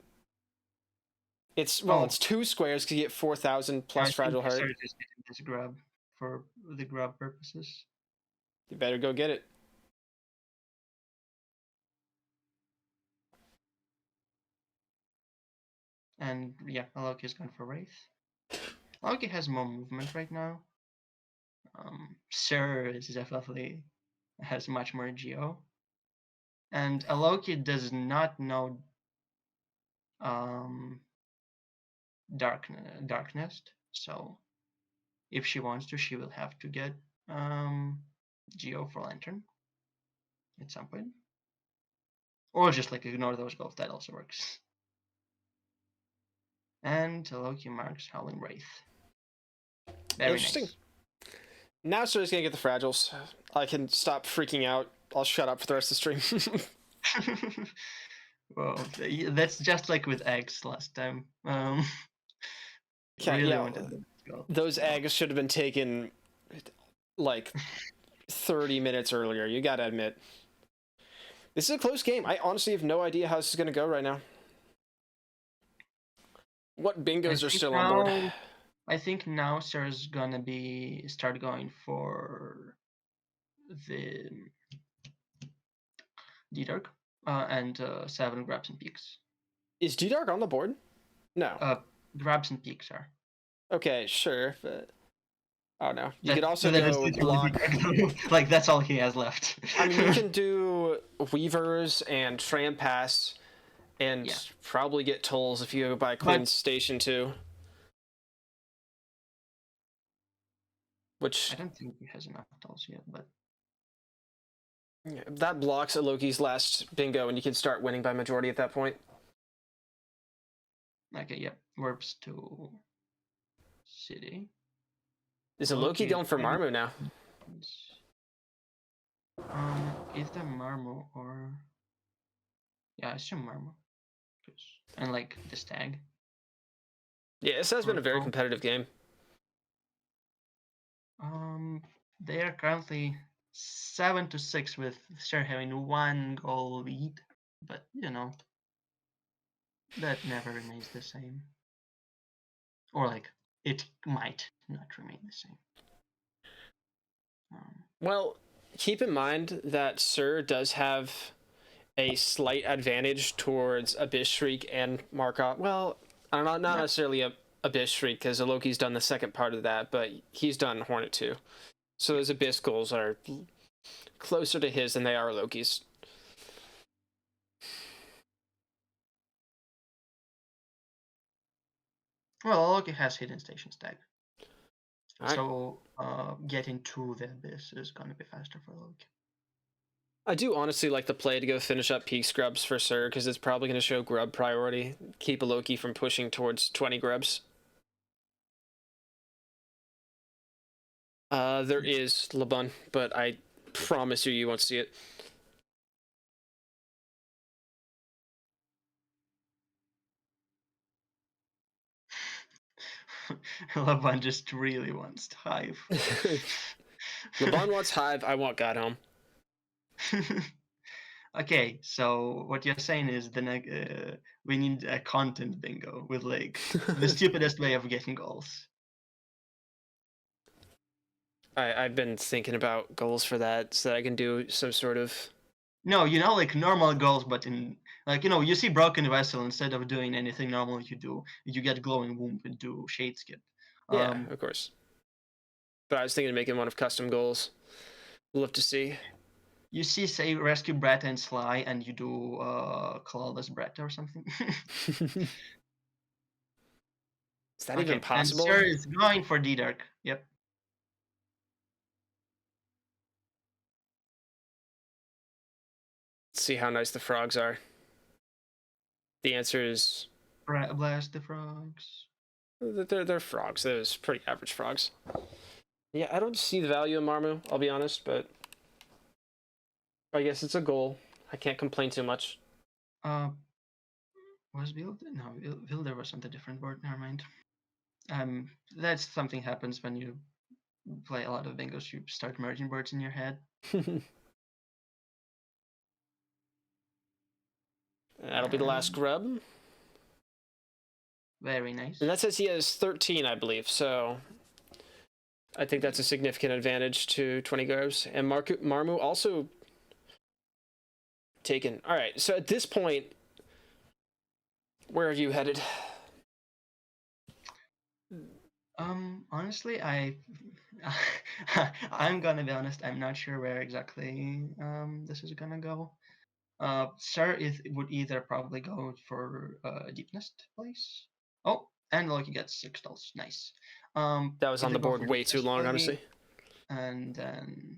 It's 2 squares because you get 4,000 plus I think fragile heart. MrSir is getting this grub for the grub purposes. You better go get it. And yeah, Eloki's gone for Wraith. Eloki has more movement right now. Sir is definitely has much more geo. And Eloki does not know darkness, so if she wants to, she will have to get geo for Lantern at some point. Or just like ignore those goals, that also works. And Eloki marks Howling Wraith. Very Interesting. nice. Now Sir's gonna get the fragiles. I can stop freaking out. I'll shut up for the rest of the stream. Well, that's just like with eggs last time. Okay, Really yeah, wanted them to go. those eggs should have been taken like 30 minutes earlier. You gotta admit. This is a close game. I honestly have no idea how this is gonna go right now. What bingos are still on board? I think now Sir's gonna start going for the D-Dark and 7 grabs and peaks. Is D-Dark on the board? No. Grabs and peaks are. Okay, sure, but oh no. You could also go block. Like that's all he has left. I mean, you can do Weavers and Tram Pass and probably get tolls if you go by Queen's Station too. Which I don't think he has enough tolls yet, but that blocks Eloki's last bingo, and you can start winning by majority at that point. Okay, yep. Warps to city. Is Eloki going for Marmu now? Either Marmu or I assume Marmu. And like the stag. Yeah, this has been a very competitive game. They are currently 7-6 with Sir having 1 goal lead, but you know that never remains the same. Or like it might not remain the same. Well, keep in mind that Sir does have a slight advantage towards Abyss Shriek and Markov. Well, not necessarily Abyss Shriek, because Eloki's done the second part of that, but he's done Hornet too. So those Abyss goals are closer to his than they are Eloki's. Well, Eloki has Hidden Station stag. Right. So getting to the Abyss is going to be faster for Eloki. I do honestly like the play to go finish up peak scrubs for Sir, because it's probably going to show grub priority, keep Eloki from pushing towards 20 grubs. There is Labun, but I promise you won't see it. Laban just really wants Hive. Laban wants Hive, I want God Home. Okay, so what you're saying is we need a content bingo with like the stupidest way of getting goals. I've been thinking about goals for that so that I can do some sort of... No, like normal goals, but in like you see Broken Vessel, instead of doing anything normal you get Glowing Womb and do Shade Skip. Yeah, of course. But I was thinking of making one of custom goals. We'll have to see. You see, say, Rescue Brett and Sly, and you do Clawless Brett or something. Is that even possible? And Sir is going for D-Dark. Yep. Let's see how nice the frogs are. The answer is... Blast the frogs. They're frogs. They're pretty average frogs. Yeah, I don't see the value in Marmu, I'll be honest, but... I guess it's a goal. I can't complain too much. Was Build? No, Wilder was on the different board. Never mind. That's something happens when you play a lot of bingos. You start merging boards in your head. That'll be the last grub. Very nice. And that says he has 13, I believe. So I think that's a significant advantage to 20 grubs. And Marmu also taken. All right. So at this point, where are you headed? Honestly, I'm gonna be honest. I'm not sure where exactly this is gonna go. Sir would either probably go for deepest place. Oh, and Loki gets $6. Nice. That was on Either the go board for way too deepest long, play, honestly. and then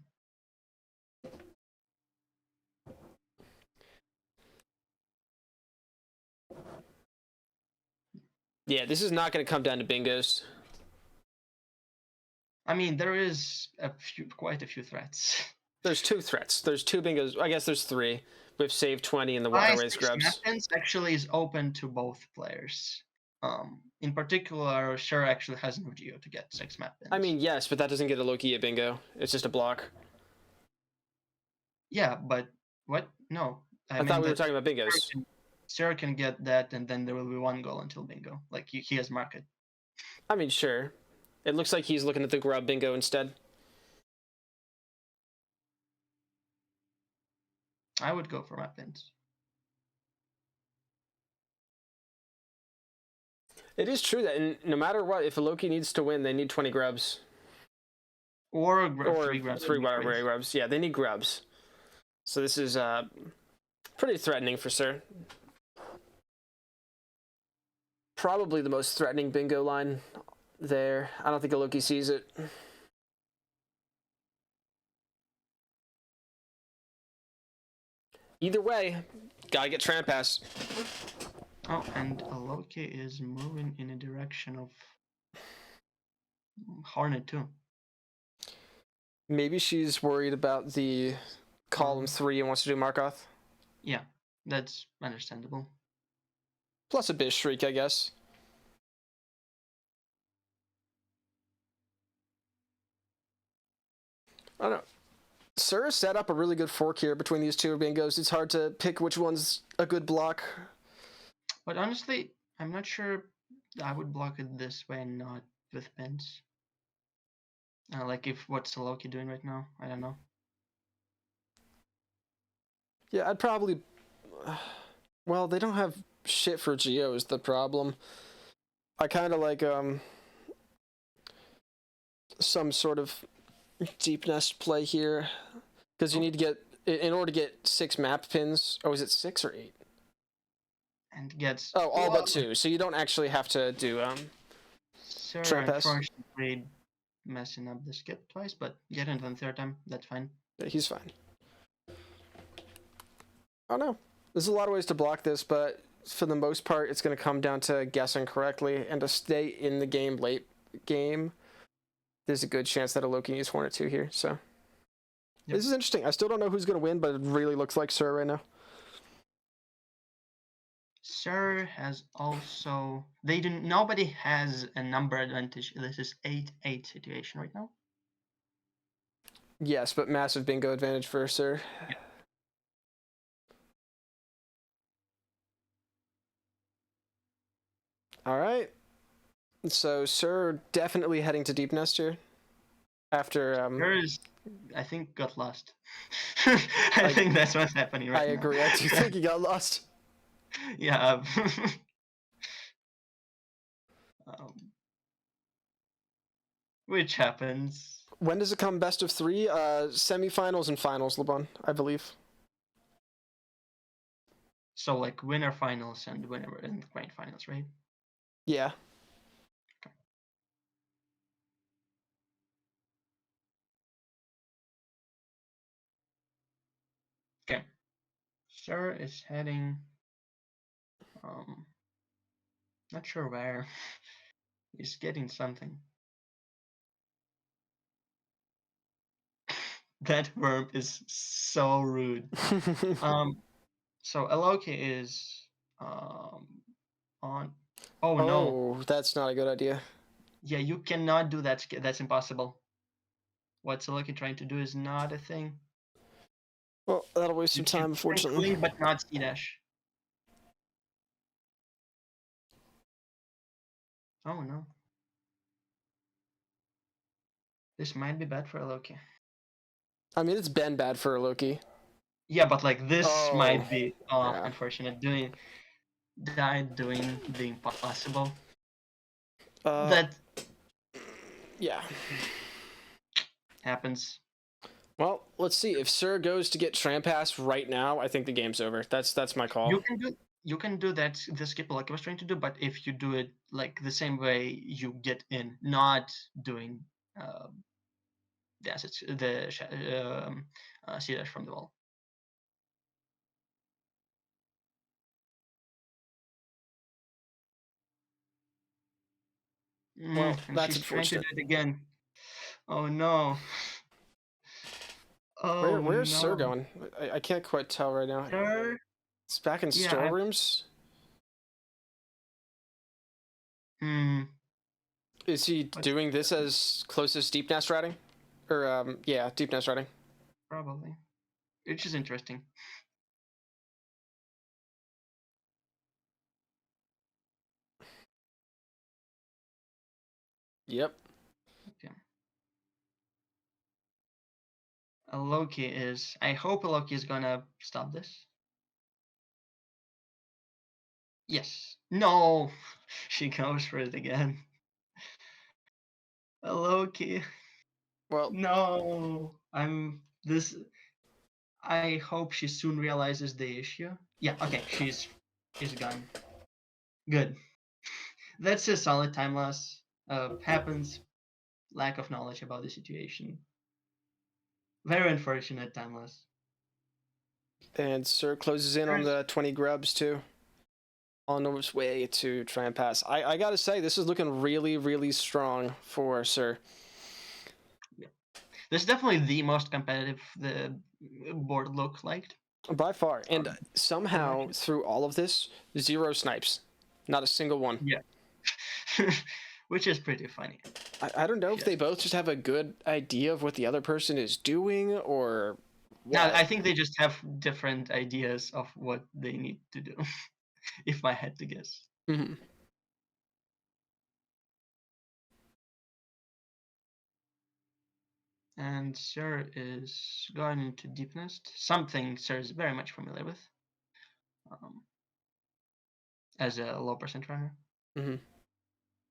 Yeah, this is not going to come down to bingos. I mean there is quite a few threats. There's 2 threats. There's 2 bingos. I guess there's 3. We've saved 20 in the waterways grubs. Methods actually is open to both players. In particular, Sure actually has no geo to get 6 map pins. I mean, yes, but that doesn't get a Loki a bingo. It's just a block. Yeah, but what? No. I thought we were talking about bingos. Sure can get that, and then there will be 1 goal until bingo. Like he has market. I mean, sure. It looks like he's looking at the grub bingo instead. I would go for map pins. It is true that no matter what, if a Loki needs to win, they need 20 grubs. Or 3 grubs. 3 waterway grubs. Yeah, they need grubs. So this is pretty threatening for Sir. Probably the most threatening bingo line there. I don't think a Loki sees it. Either way, gotta get tramp pass. Oh, and Eloki is moving in a direction of Hornet too. Maybe she's worried about the column 3 and wants to do Markoth. Yeah, that's understandable. Plus a Biz Shriek, I guess. I don't know. Sir set up a really good fork here between these 2 bingos. It's hard to pick which one's a good block. But honestly, I'm not sure I would block it this way and not with pins. Like if what's Eloki doing right now? I don't know. Yeah, I'd probably... Well, they don't have shit for Geo is the problem. I kind of like some sort of deep nest play here. Because you need to get... In order to get 6 map pins... Oh, is it 6 or 8? And gets... Oh, all but 2. So you don't actually have to do... Sir, tramp pass. unfortunately, messing up the skip twice, but get into the 3rd time. That's fine. Yeah, he's fine. Oh no. There's a lot of ways to block this, but for the most part, it's going to come down to guessing correctly, and to stay in the game late game, there's a good chance that a Loki needs Hornet 2 here, so... Yep. This is interesting. I still don't know who's going to win, but it really looks like Sir right now. Sir has also... Nobody has a number advantage. This is 8-8 situation right now. Yes, but massive bingo advantage for Sir. Yeah. All right. So Sir definitely heading to deep nest here. After Sir is, I think, got lost. I think that's what's happening right now. I agree. I do think he got lost. Yeah. Which happens. When does it come best of 3? Semifinals and finals, LeBron, I believe. So like winner finals and winner and grand finals, right? Yeah. Okay. Sir is heading not sure where. He's getting something. That verb is so rude. So Eloki is on. Oh no! Oh, that's not a good idea. Yeah, you cannot do that. That's impossible. What's Eloki trying to do is not a thing. Well, that'll waste some time, unfortunately. But not C dash. Oh no. This might be bad for Eloki. I mean, it's been bad for Eloki. Yeah, but like this Oh, might be yeah. unfortunate. Doing the impossible. Uh, That yeah. happens. Well, let's see. If Sir goes to get Trampass right now, I think the game's over. That's my call. You can do that the skip like I was trying to do, but if you do it like the same way you get in, not doing uh, the assets, the C dash from the wall. Well, And that's she's trying to do unfortunate. it again. Oh no. Oh Where's Sir no. going? I can't quite tell right now. Sir? It's back in Yeah, I storerooms. hmm. Is he What's doing this as close as deep nest routing? Or yeah, deep nest routing. probably. Which is interesting. Yep. Okay. Eloki is. I hope Eloki is gonna stop this. Yes. No. She goes for it again. Eloki. Well, No. I'm this. I hope she soon realizes the issue. Yeah. Okay. She's gone. Good. That's a solid time loss. Happens. Lack of knowledge about the situation. Very unfortunate time loss. and Sir closes in on There's the 20 grubs too. On his way to try and pass. I gotta say, this is looking really, really strong for Sir. This is definitely the most competitive the board look like. By far. And Um, for the somehow, matches. through all of this, 0 snipes. Not a single one. Yeah. Which is pretty funny. I don't know if Yes. they both just have a good idea of what the other person is doing or Now, what. I think they just have different ideas of what they need to do, if I had to guess. Mm-hmm. And Sir is going into Deep Nest, something Sir is very much familiar with um, as a low percent runner. Mm-hmm.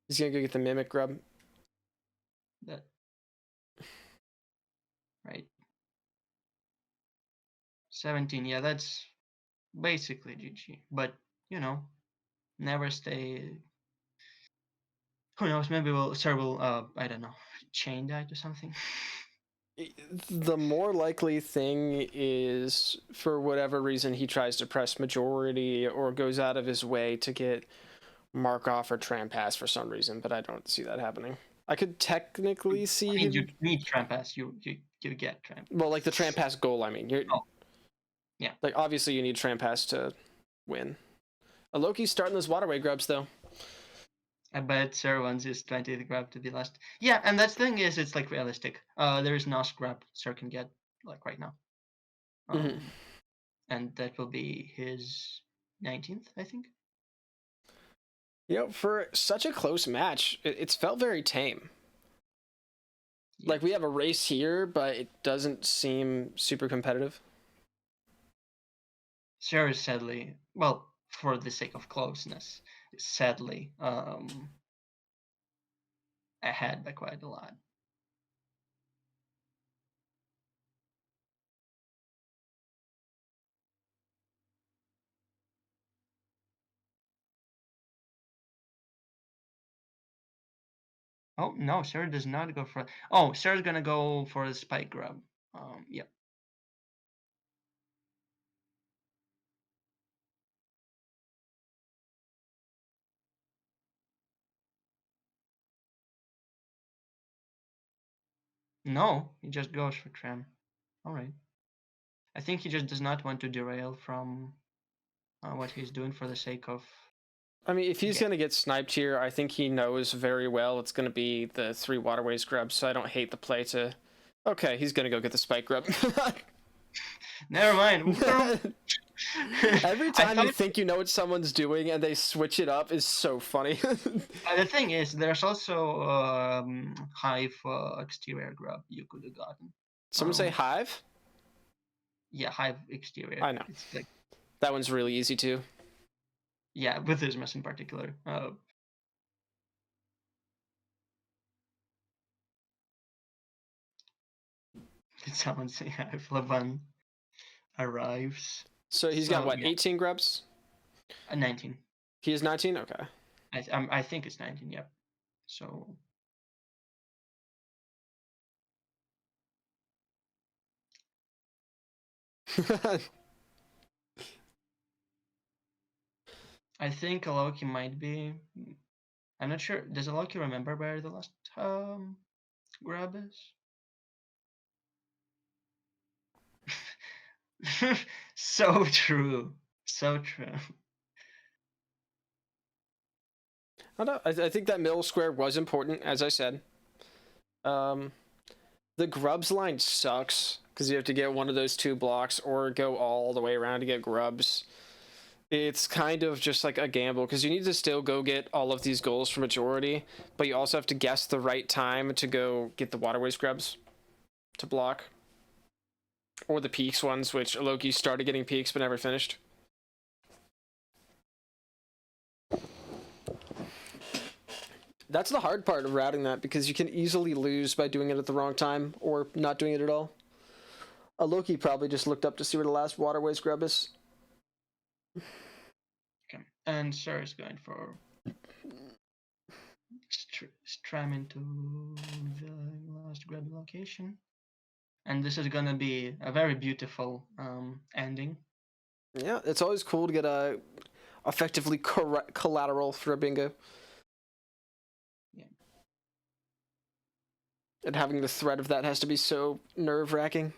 He's gonna go get the mimic grub. That right. 17, yeah, that's basically GG. But you know, never stay. Who knows? Maybe Sir will I don't know, chain that or something. The more likely thing is, for whatever reason, he tries to press majority or goes out of his way to get Markov or Trampass for some reason, but I don't see that happening. I could technically see I mean, you him. need Trampass. You get Tramp. Well, like the Trampass goal, I mean. Oh, yeah. Like, obviously, you need Trampass to win. Loki's starting those waterway grubs, though. I bet Sir wants his 20th grab to be last. Yeah, and that's the thing is, it's like realistic. There is no scrap Sir can get like right now. Mm-hmm. And that will be his 19th, I think. You know, for such a close match, it's felt very tame. Yeah. Like, we have a race here, but it doesn't seem super competitive. Sir is sadly, well, for the sake of closeness, sadly ahead by quite a lot. Oh no, Sir does not go for. Oh, Sir's gonna go for the spike grab. Yep. No, he just goes for tram. All right. I think he just does not want to derail from what he's doing for the sake of. I mean, if he's going to get sniped here, I think he knows very well it's going to be the 3 waterways grub, so I don't hate the play to... Okay, he's going to go get the spike grub. Never mind. Every I time you thought- think you know what someone's doing and they switch it up is so funny. the thing is, there's also Hive exterior grub you could have gotten. Someone say Hive? Yeah, Hive exterior. I know. It's like, That one's really easy too. yeah, with Isthmus in particular. Did someone say Hive? Lavan arrives. So he's got So, what, yeah. 18 grubs? 19. He is 19? Okay. I think it's 19. Yep. So I think Eloki might be. I'm not sure. Does Eloki remember where the last grab is? So true. So true. I don't know. I think that middle square was important, as I said. The grubs line sucks because you have to get one of those 2 blocks or go all the way around to get grubs. It's kind of just like a gamble because you need to still go get all of these goals for majority, but you also have to guess the right time to go get the waterways grubs to block. Or the peaks ones, which Eloki started getting peaks but never finished. That's the hard part of routing that because you can easily lose by doing it at the wrong time or not doing it at all. Eloki probably just looked up to see where the last waterways grub is. Okay. And Sir is going for stram into the last grab location. And this is gonna be a very beautiful ending. Yeah, it's always cool to get a effectively collateral for a bingo. Yeah. And having the threat of that has to be so nerve-wracking.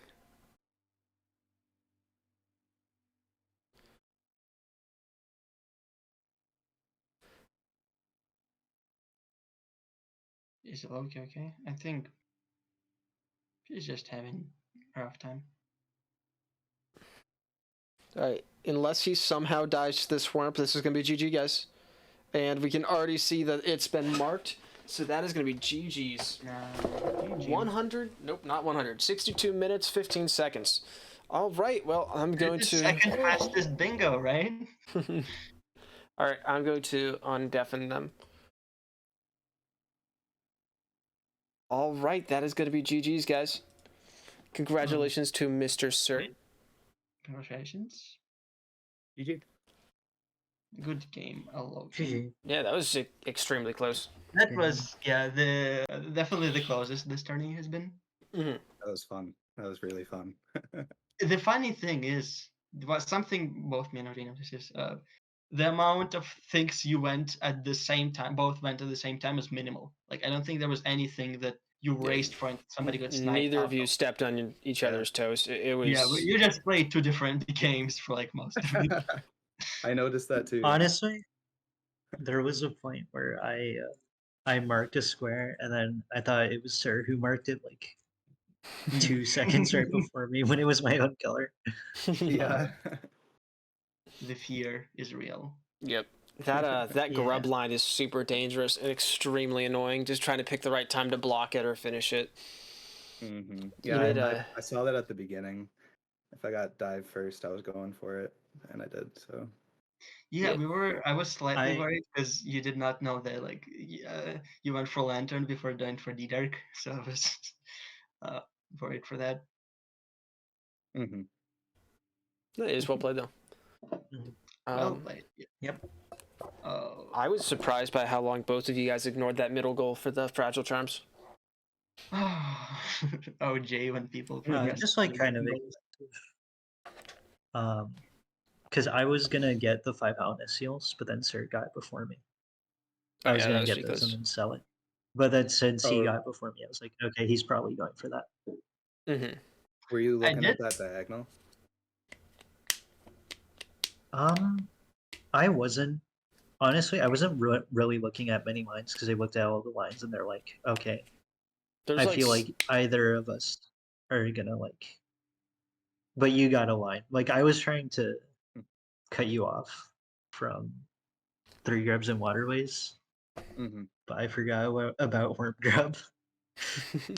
Is Eloki okay? I think he's just having a rough time. Alright, unless he somehow dies to this warmth, this is going to be GG, guys. And we can already see that it's been marked, so that is going to be GG's. 100? Nope, not 100. 62 minutes, 15 seconds. Alright, well, I'm going to... Second fastest bingo, right? Alright, I'm going to undeafen them. Alright, that is going to be GG's, guys. Congratulations to MrSir. Congratulations. GG. Good game, Eloki. GG. Yeah, that was extremely close. That was definitely the closest this tourney has been. Mm-hmm. That was fun. That was really fun. The funny thing is, something both me and Ori noticed is the amount of things you went at the same time, both went at the same time, is minimal. Like I don't think there was anything that you raced for and somebody got sniped. Neither out of you stepped on each other's toes. It was... Yeah, but you just played 2 different games for like most of it. I noticed that too. Honestly, there was a point where I marked a square and then I thought it was Sir who marked it like 2 seconds right before me when it was my own color. Yeah. The fear is real. Yep. That grub Yeah. line is super dangerous and extremely annoying. Just trying to pick the right time to block it or finish it. Mm-hmm. You Yeah, did, I saw that at the beginning. If I got dive first, I was going for it, and I did. So Yeah, Yeah. I was slightly I- worried because you did not know that like you went for lantern before going for D-Dark, so I was worried for that. mm-hmm. It is well played though. Well Um, played. Yeah. Yep. I was surprised by how long both of you guys ignored that middle goal for the fragile charms. Oh, Jay, when people just like kind of because I was gonna get the 5 Howlness seals, but then Sir got it before me. I was that gonna was get those because... and then sell it. But then since he Oh. got it before me, I was like, okay, he's probably going for that. Mm-hmm. Were you looking at did- that diagonal? I wasn't. Honestly, I wasn't really looking at many lines because I looked at all the lines and they're like, okay, There's I feel like either of us are gonna like. But you got a line. Like I was trying to cut you off from 3 grubs and waterways, Hmm. but I forgot about worm grub.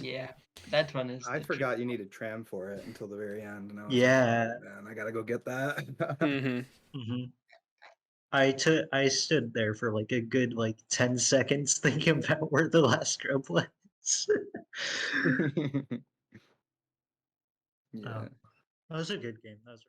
Yeah, that one is. I the forgot tricky you one. needed tram for it until the very end, and I was Yeah. like, man, I gotta go get that. Mm-hmm. hmm I stood there for like a good 10 seconds thinking about where the last grub was. Yeah. That was a good game. That was